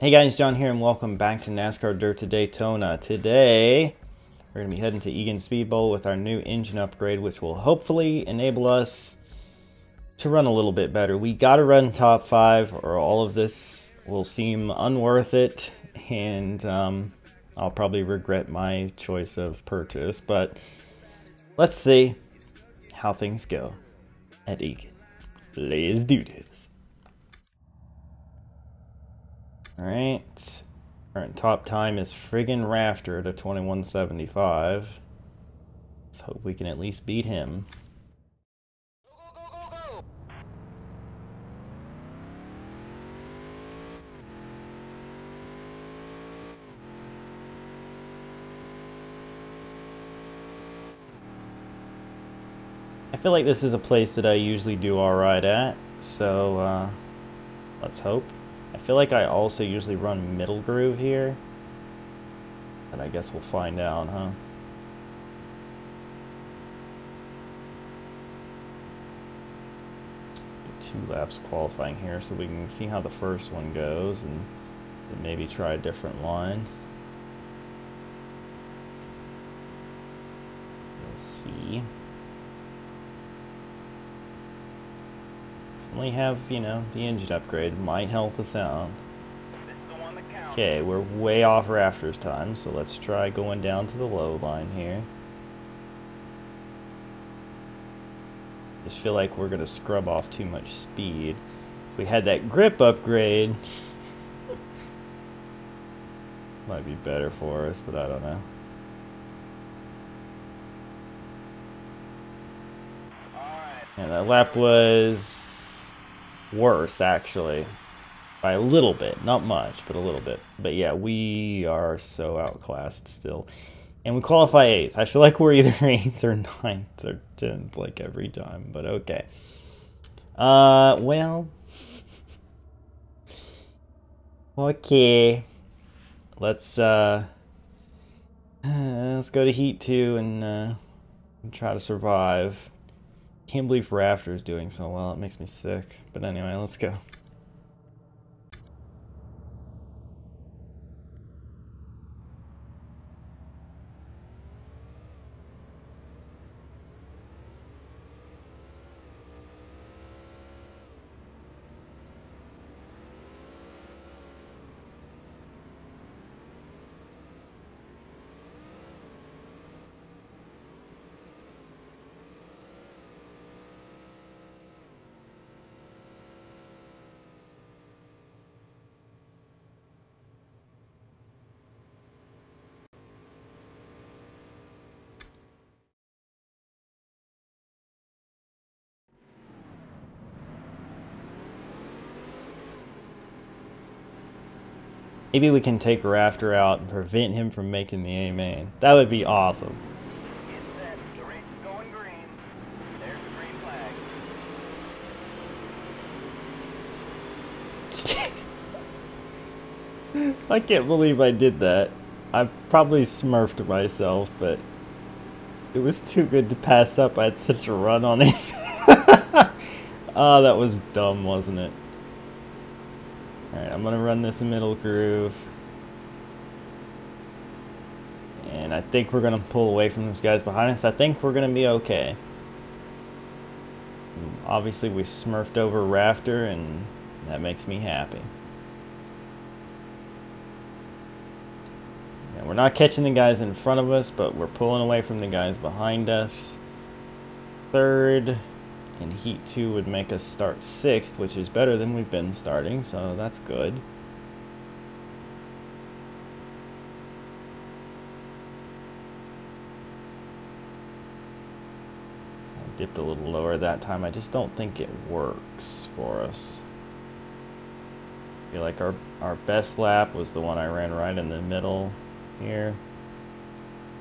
Hey guys, John here and welcome back to NASCAR Dirt to Daytona. Today, we're going to be heading to Egan Speed Bowl with our new engine upgrade, which will hopefully enable us to run a little bit better. We got to run top 5 or all of this will seem unworth it, and I'll probably regret my choice of purchase, but let's see how things go at Egan. Let's do this. Alright, current top time is friggin' Rafter at a 21:75. Let's hope we can at least beat him. Go! I feel like this is a place that I usually do alright at, so let's hope. I feel like I also usually run middle groove here, but I guess we'll find out, huh? Get 2 laps qualifying here so we can see how the first one goes and then maybe try a different line. We'll see. Only have, you know, the engine upgrade might help us out. Okay, we're way off Rafter's time, so let's try going down to the low line here. Just feel like we're gonna scrub off too much speed. If we had that grip upgrade, might be better for us, but I don't know. And that lap was worse, actually, by a little bit, not much, but a little bit. But yeah, we are so outclassed still, and we qualify 8th. I feel like we're either 8th or 9th or 10th like every time, but okay. Well, okay, let's go to heat 2 and try to survive. Can't believe Rafter is doing so well. It makes me sick. But anyway, let's go. Maybe we can take Rafter out and prevent him from making the A main. That would be awesome. Get set. The race is going green. There's the green flag. I can't believe I did that. I probably smurfed myself, but it was too good to pass up. I had such a run on it. Oh, that was dumb, wasn't it? Alright, I'm gonna run this middle groove. And I think we're gonna pull away from those guys behind us. I think we're gonna be okay. Obviously, we smurfed over Rafter, and that makes me happy. Yeah, we're not catching the guys in front of us, but we're pulling away from the guys behind us. 3rd. And heat 2 would make us start 6th, which is better than we've been starting, so that's good. I dipped a little lower that time. I just don't think it works for us. I feel like our best lap was the one I ran right in the middle here.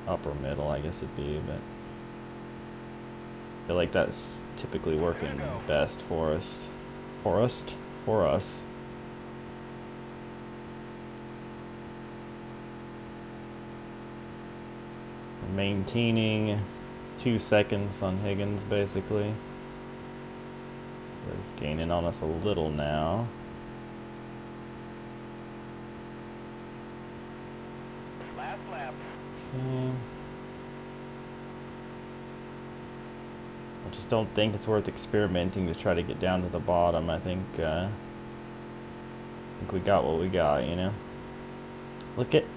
Upper middle, I guess it'd be, but I feel like that's typically working best for us. For us. We're maintaining 2 seconds on Higgins, basically. He's gaining on us a little now. Okay. I just don't think it's worth experimenting to try to get down to the bottom. I think we got what we got, you know?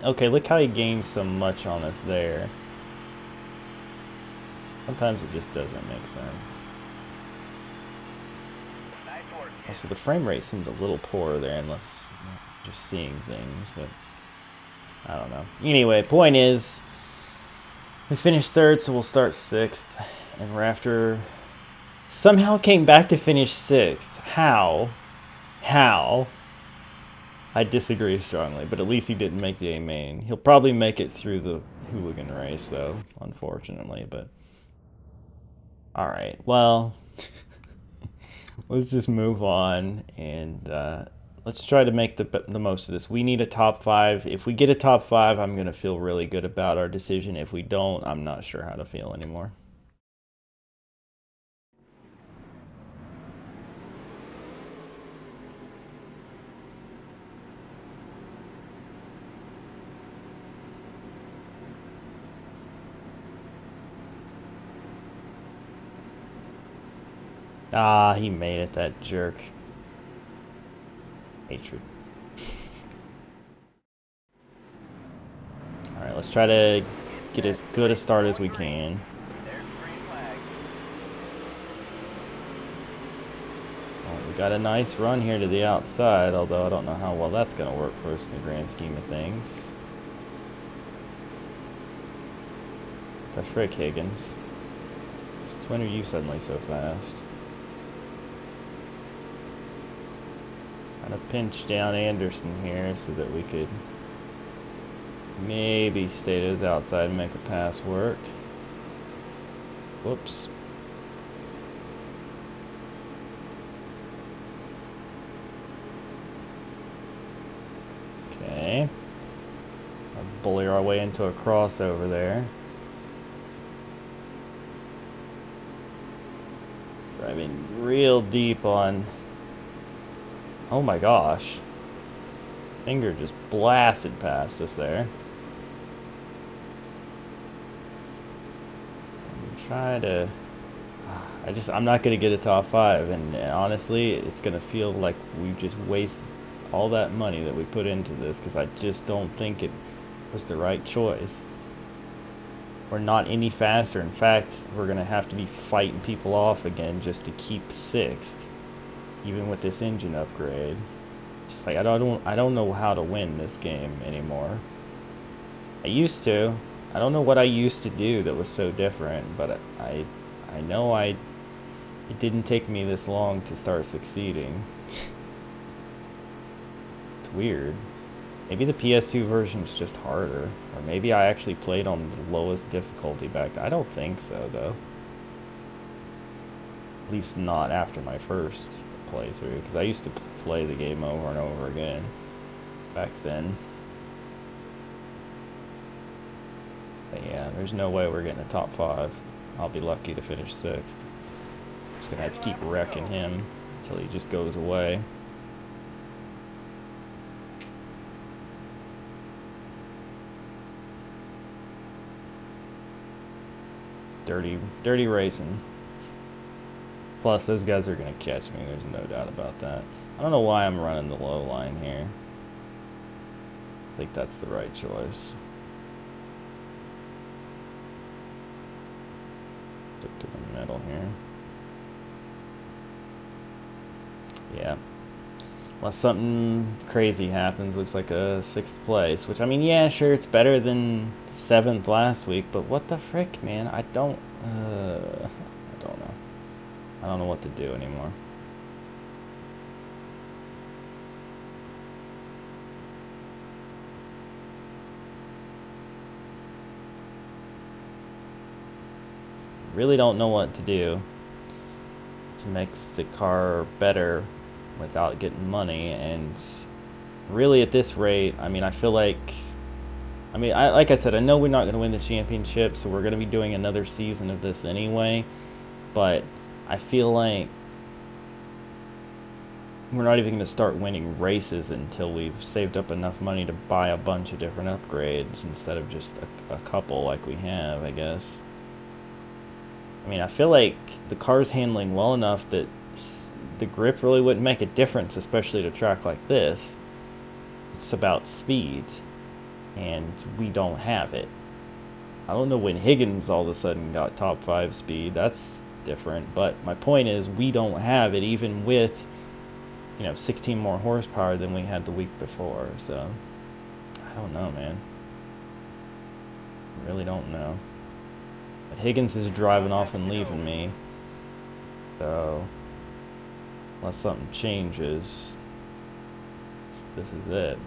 Okay, look how he gained so much on us there. Sometimes it just doesn't make sense. Nice work. Also, the frame rate seemed a little poor there, unless I'm just seeing things, but I don't know. Anyway, point is, we finished third, so we'll start sixth, and Rafter somehow came back to finish sixth. How? How? I disagree strongly, but at least he didn't make the A main. He'll probably make it through the hooligan race, though, unfortunately, but alright, well, let's just move on, and let's try to make the most of this. We need a top 5. If we get a top 5, I'm going to feel really good about our decision. If we don't, I'm not sure how to feel anymore. Ah, he made it, that jerk. Hatred. Alright, let's try to get as good a start as we can. There's the green flag. Well, we got a nice run here to the outside, although I don't know how well that's going to work for us in the grand scheme of things. The frick, Higgins. Since when are you suddenly so fast? Trying to pinch down Anderson here so that we could maybe stay to his outside and make a pass work. Whoops. Okay. I'll bully our way into a crossover there. Driving real deep on... Oh my gosh. Finger just blasted past us there. Try to... I'm not going to get a top 5, and honestly, it's going to feel like we just wasted all that money that we put into this, because I just don't think it was the right choice. We're not any faster. In fact, we're going to have to be fighting people off again just to keep 6th, even with this engine upgrade. It's just like, I don't know how to win this game anymore. I used to. I don't know what I used to do that was so different, but I know it didn't take me this long to start succeeding. It's weird. Maybe the PS2 version is just harder, or maybe I actually played on the lowest difficulty back then. I don't think so, though. At least not after my first playthrough, because I used to play the game over and over again back then. But yeah, there's no way we're getting a top 5. I'll be lucky to finish 6th. Just gonna have to keep wrecking him until he just goes away. Dirty racing. Plus, those guys are gonna catch me. There's no doubt about that. I don't know why I'm running the low line here. I think that's the right choice. Stick to the middle here. Yeah. Unless something crazy happens, looks like a 6th place. Which, I mean, yeah, sure, it's better than 7th last week, but what the frick, man? I don't know. I don't know what to do anymore. Really don't know what to do to make the car better without getting money, and really at this rate, I mean, I feel like, like I said, I know we're not going to win the championship, so we're going to be doing another season of this anyway, but I feel like we're not even going to start winning races until we've saved up enough money to buy a bunch of different upgrades instead of just a couple like we have, I guess. I mean, I feel like the car's handling well enough that the grip really wouldn't make a difference, especially at a track like this. It's about speed, and we don't have it. I don't know when Higgins all of a sudden got top 5 speed. That's different, but my point is we don't have it even with, you know, 16 more horsepower than we had the week before. So I don't know, man. I really don't know. But Higgins is driving off and leaving me. So unless something changes, this is it.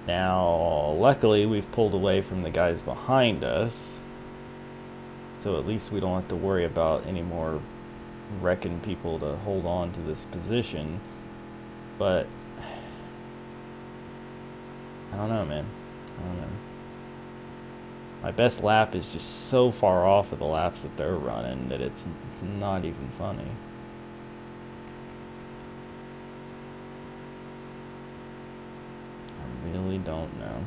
Now, luckily, we've pulled away from the guys behind us, so at least we don't have to worry about any more wrecking people to hold on to this position. But I don't know, man. I don't know. My best lap is just so far off of the laps that they're running that it's not even funny. I really don't know.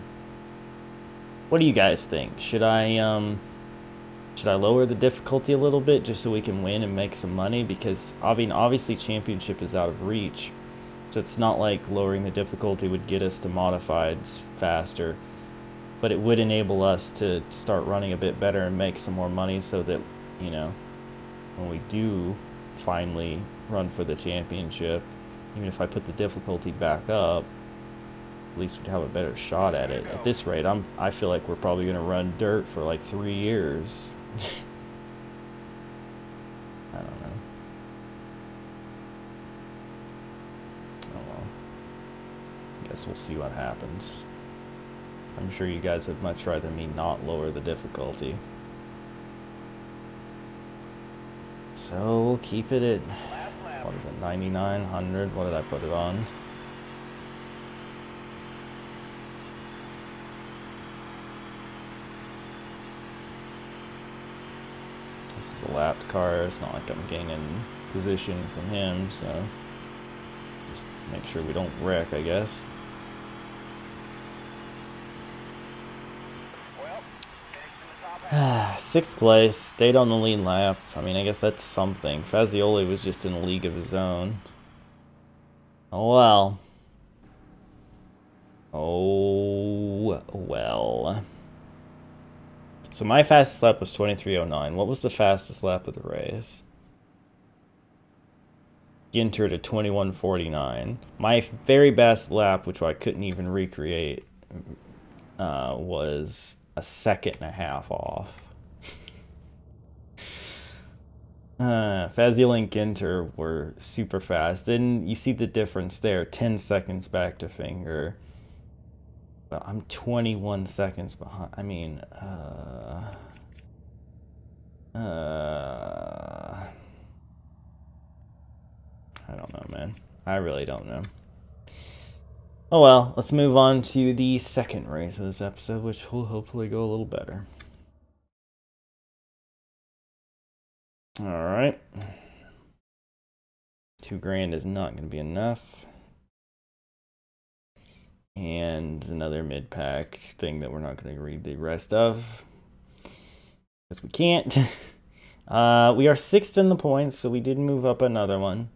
What do you guys think? Should I lower the difficulty a little bit just so we can win and make some money? Because I mean, obviously championship is out of reach, so it's not like lowering the difficulty would get us to modifieds faster, but it would enable us to start running a bit better and make some more money so that, you know, when we do finally run for the championship, even if I put the difficulty back up, at least we'd have a better shot at it. At this rate, I feel like we're probably going to run dirt for like 3 years. I don't know. Oh well. Guess we'll see what happens. I'm sure you guys would much rather me not lower the difficulty. So we'll keep it at, what is it, 9900? What did I put it on? This is a lapped car. It's not like I'm gaining position from him, so just make sure we don't wreck, I guess. Sixth place, stayed on the lead lap. I mean, I guess that's something. Fazioli was just in a league of his own. Oh well. Oh well. So my fastest lap was 23:09. What was the fastest lap of the race? Ginter to 21:49. My very best lap, which I couldn't even recreate, was a 1.5 off. Fazioli and Ginter were super fast. Then you see the difference there, 10 seconds back to finger. But I'm 21 seconds behind. I mean, I don't know, man. I really don't know. Oh well, let's move on to the second race of this episode, which will hopefully go a little better. Alright. $2,000 is not going to be enough. And another mid-pack thing that we're not going to read the rest of, because we can't. We are 6th in the points, so we did move up another one.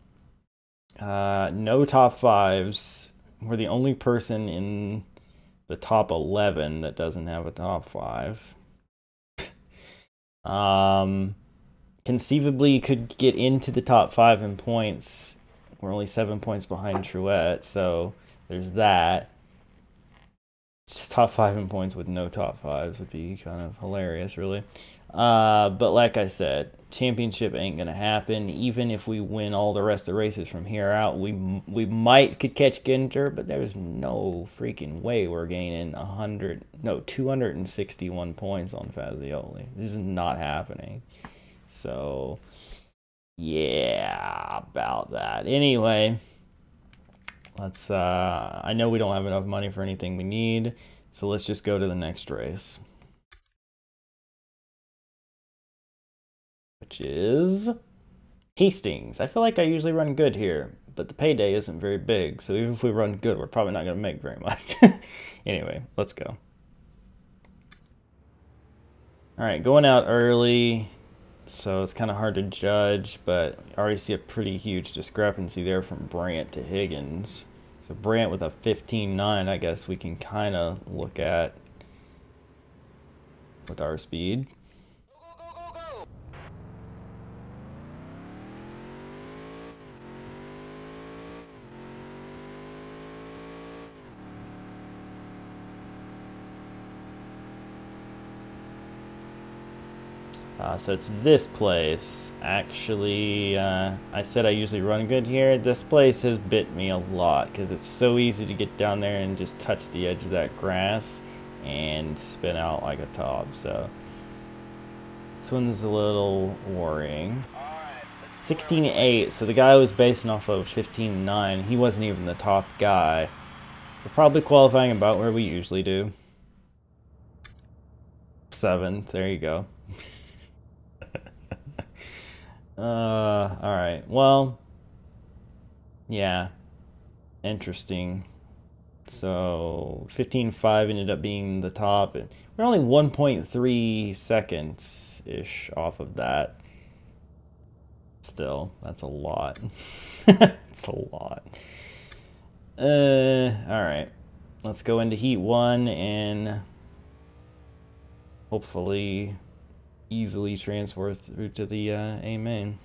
No top 5s. We're the only person in the top 11 that doesn't have a top 5. Conceivably could get into the top 5 in points. We're only 7 points behind Truett, so there's that. Just top 5 in points with no top 5s would be kind of hilarious, really. But like I said, championship ain't gonna happen. Even if we win all the rest of the races from here out, we could catch Ginter, but there's no freaking way we're gaining 261 points on Fazioli. This is not happening. So yeah, about that. Anyway, let's I know we don't have enough money for anything we need, so let's just go to the next race, which is Hastings. I feel like I usually run good here, but the payday isn't very big, so even if we run good, we're probably not going to make very much. Anyway, let's go. Alright, going out early, so it's kind of hard to judge, but I already see a pretty huge discrepancy there from Brandt to Higgins. So Brandt with a 15.9, I guess we can kind of look at with our speed. So it's this place. Actually, I said I usually run good here. This place has bit me a lot because it's so easy to get down there and just touch the edge of that grass and spin out like a top. So this one's a little worrying. 16.8, so the guy was basing off of 15.9. He wasn't even the top guy. We're probably qualifying about where we usually do. 7th, there you go. Alright, well, yeah, interesting. So 15.5 ended up being the top, and we're only 1.3 seconds-ish off of that. Still, that's a lot. It's a lot. Alright, let's go into heat 1 and hopefully easily transfer through to the A main.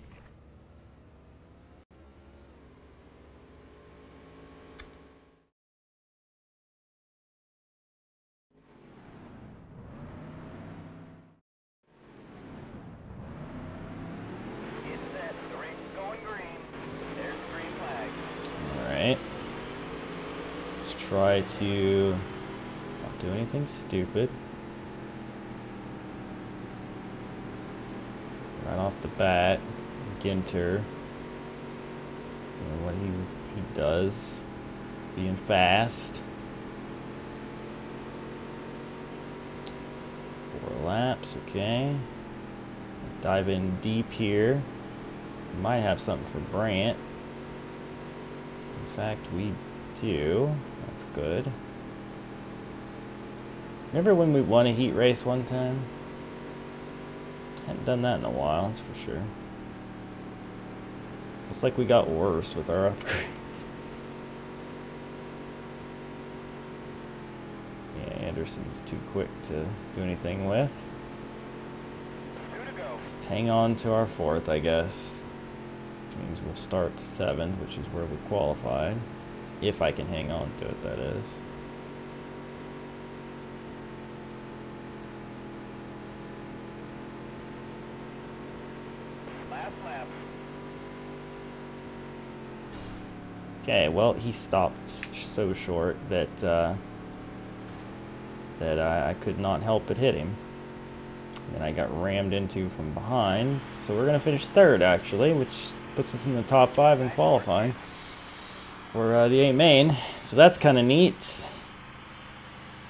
Alright. Let's try to not do anything stupid. Right off the bat, Ginter doing what he does, being fast. 4 laps, okay. Dive in deep here. Might have something for Brandt. In fact, we do. That's good. Remember when we won a heat race one time? Haven't done that in a while, that's for sure. Looks like we got worse with our upgrades. Yeah, Anderson's too quick to do anything with. Just hang on to our 4th, I guess. Which means we'll start 7th, which is where we qualified. If I can hang on to it, that is. Okay, well, he stopped so short that I could not help but hit him. And I got rammed into from behind. So we're going to finish 3rd, actually, which puts us in the top 5 in qualifying for the A main. So that's kind of neat.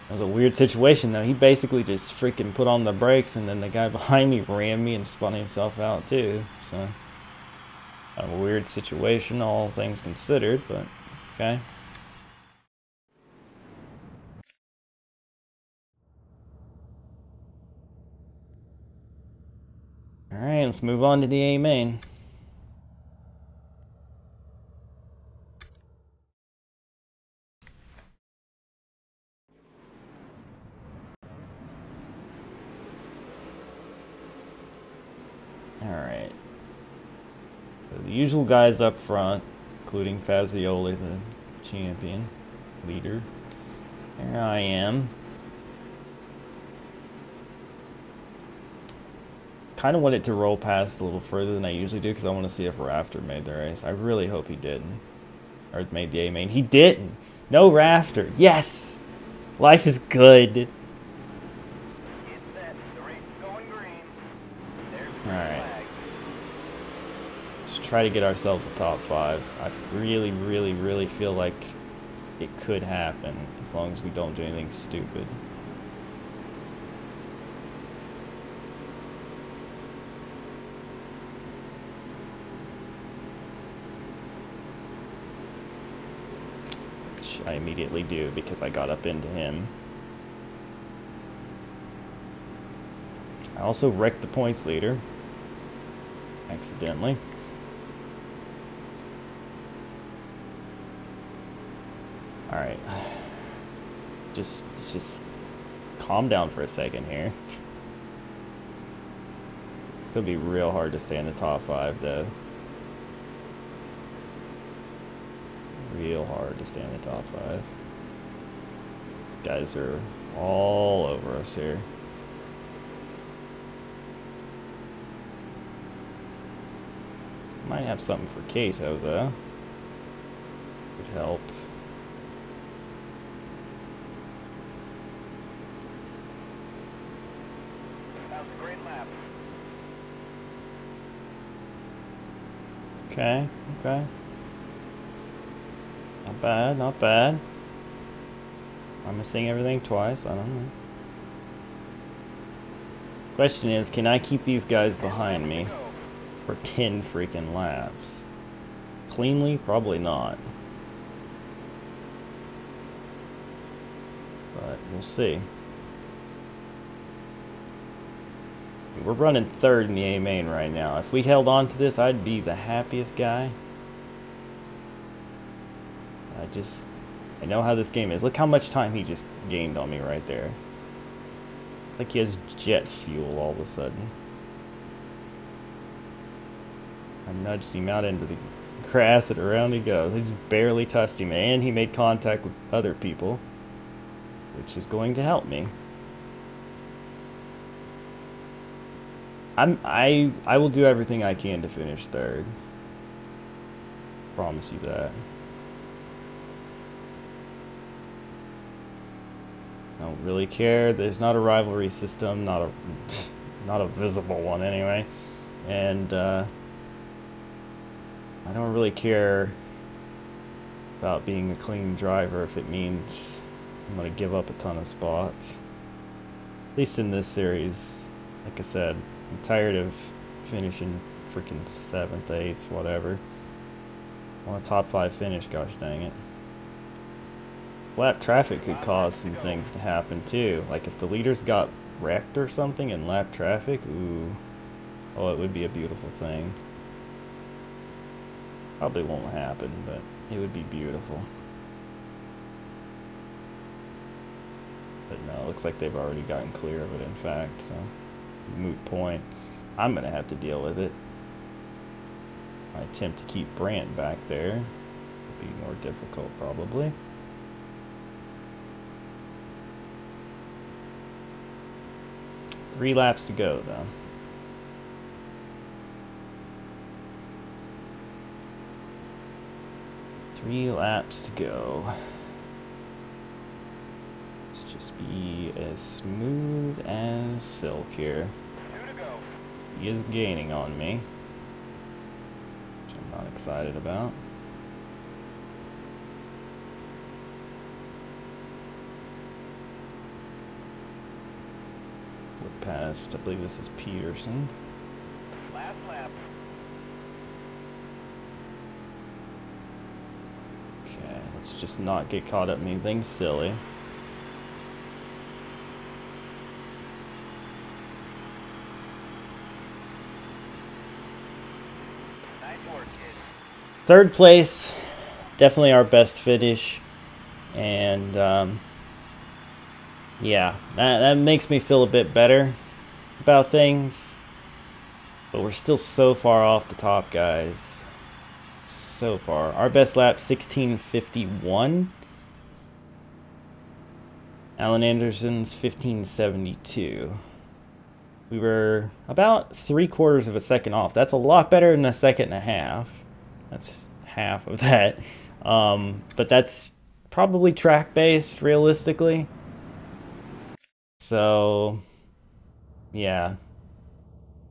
That was a weird situation, though. He basically just freaking put on the brakes, and then the guy behind me rammed me and spun himself out, too. So a weird situation, all things considered, but okay. Alright, let's move on to the A main. Alright. So the usual guys up front, including Fazioli, the champion leader. There I am. Kind of want it to roll past a little further than I usually do because I want to see if Rafter made the race. I really hope he didn't. Or made the A main. He didn't! No Rafter! Yes! Life is good! Alright. Let's try to get ourselves a top 5. I really, really, really feel like it could happen as long as we don't do anything stupid. which I immediately do because I got up into him. I also wrecked the points leader accidentally. Alright. Just calm down for a second here. It's gonna be real hard to stay in the top 5 though. Real hard to stay in the top 5. Guys are all over us here. Might have something for Kato though. Would help. That was a great lap. Okay, okay. Not bad, not bad. I'm missing everything twice, I don't know. Question is, can I keep these guys behind me for 10 freaking laps? Cleanly? Probably not. But we'll see. We're running 3rd in the A main right now. If we held on to this, I'd be the happiest guy. I know how this game is. Look how much time he just gained on me right there. Like he has jet fuel all of a sudden. I nudged him out into the grass and around he goes. I just barely touched him, and he made contact with other people, which is going to help me. I will do everything I can to finish 3rd. Promise you that. I don't really care. There's not a rivalry system, not a visible one anyway, and I don't really care about being a clean driver if it means I'm gonna give up a ton of spots. At least in this series, like I said, I'm tired of finishing freaking 7th, 8th, whatever. I want a top 5 finish, gosh dang it. Lap traffic could cause some things to happen too. Like if the leaders got wrecked or something in lap traffic, ooh. Oh, it would be a beautiful thing. Probably won't happen, but it would be beautiful. But no, it looks like they've already gotten clear of it, in fact, so moot point. I'm gonna have to deal with it. My attempt to keep Brandt back there would be more difficult, probably. Three laps to go, though. Three laps to go. Let's just be as smooth as silk here. 2 to go. He is gaining on me, which I'm not excited about. We're past, I believe this is Peterson. Last lap. Okay, let's just not get caught up in anything silly. Nice work, kid. 3rd place, definitely our best finish, and yeah, that makes me feel a bit better about things, but we're still so far off the top, guys. So far. Our best lap, 16:51. Alan Anderson's 15:72. We were about 3/4 of a second off. That's a lot better than a second and a half. That's half of that. But that's probably track-based, realistically. So, yeah.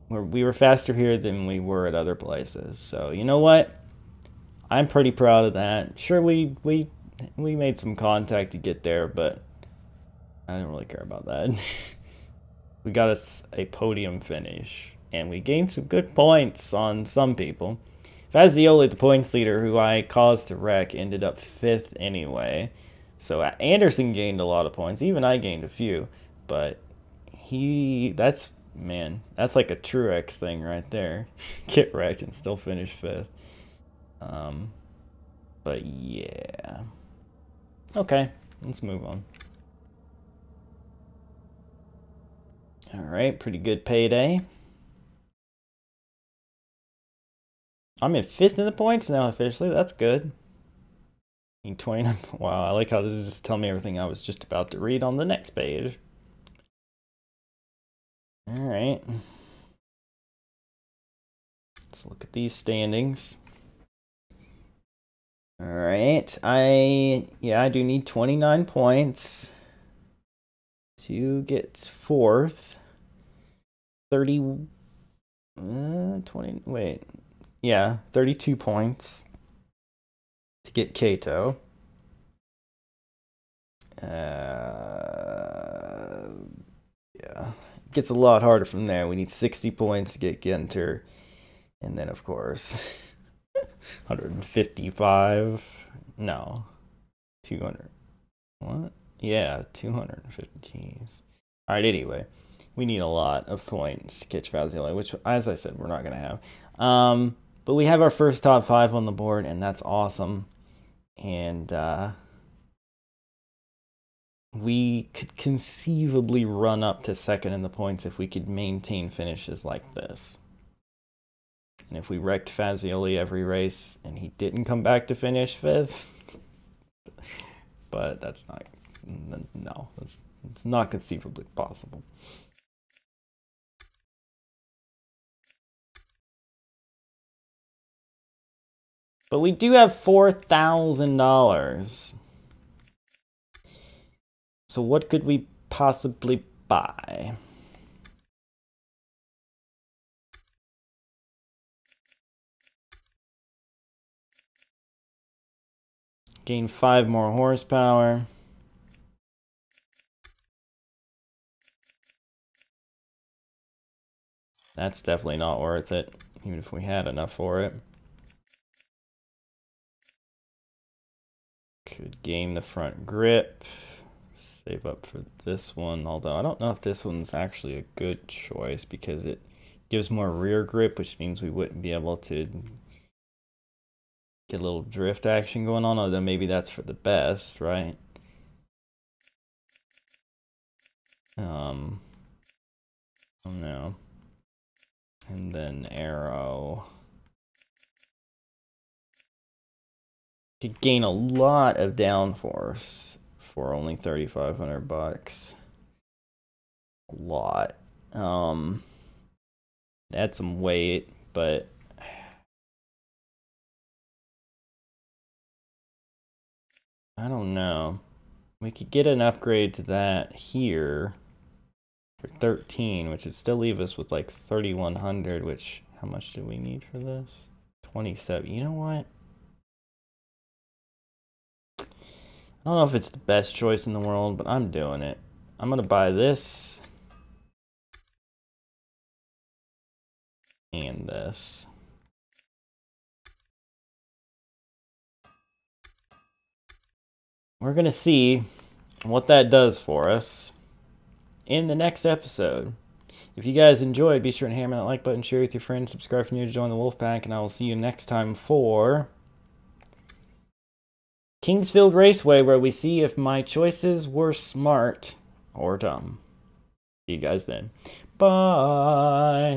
We were faster here than we were at other places. So, you know what? I'm pretty proud of that. Sure, we made some contact to get there, but I don't really care about that. We got us a podium finish, and we gained some good points on some people. Fazioli, the points leader, who I caused to wreck, ended up 5th anyway. So Anderson gained a lot of points. Even I gained a few. But that's like a Truex thing right there. Get wrecked and still finish 5th. But yeah. Okay, let's move on. Alright, pretty good payday. I'm in 5th in the points now officially. That's good. 29. Wow, I like how this is just telling me everything I was just about to read on the next page. Alright. Let's look at these standings. Alright, I do need 29 points to get 4th. 32 points to get Kato. Yeah, it gets a lot harder from there. We need 60 points to get Ginter, and then of course 155. No, 200. What? Yeah, 250 teams. All right. Anyway, we need a lot of points to catch Fazioli, which, as I said, we're not gonna have. But we have our first top 5 on the board, and that's awesome. And we could conceivably run up to 2nd in the points if we could maintain finishes like this. And if we wrecked Fazioli every race and he didn't come back to finish 5th, but that's not, no, it's not conceivably possible. But we do have $4,000. So what could we possibly buy? Gain 5 more horsepower. That's definitely not worth it, even if we had enough for it. Could gain the front grip. Save up for this one, although I don't know if this one's actually a good choice because it gives more rear grip, which means we wouldn't be able to get a little drift action going on, although maybe that's for the best, right? I don't know. And then arrow. Could gain a lot of downforce for only 3,500 bucks. A lot. Add some weight, but I don't know. We could get an upgrade to that here for 13, which would still leave us with like 3,100, which, how much do we need for this? 27. You know what? I don't know if it's the best choice in the world, but I'm doing it. I'm going to buy this and this. We're going to see what that does for us in the next episode. If you guys enjoyed, be sure to hammer that like button, share with your friends, subscribe if you're new to join the Wolfpack, and I will see you next time for Kingsfield Raceway, where we see if my choices were smart or dumb. See you guys then. Bye.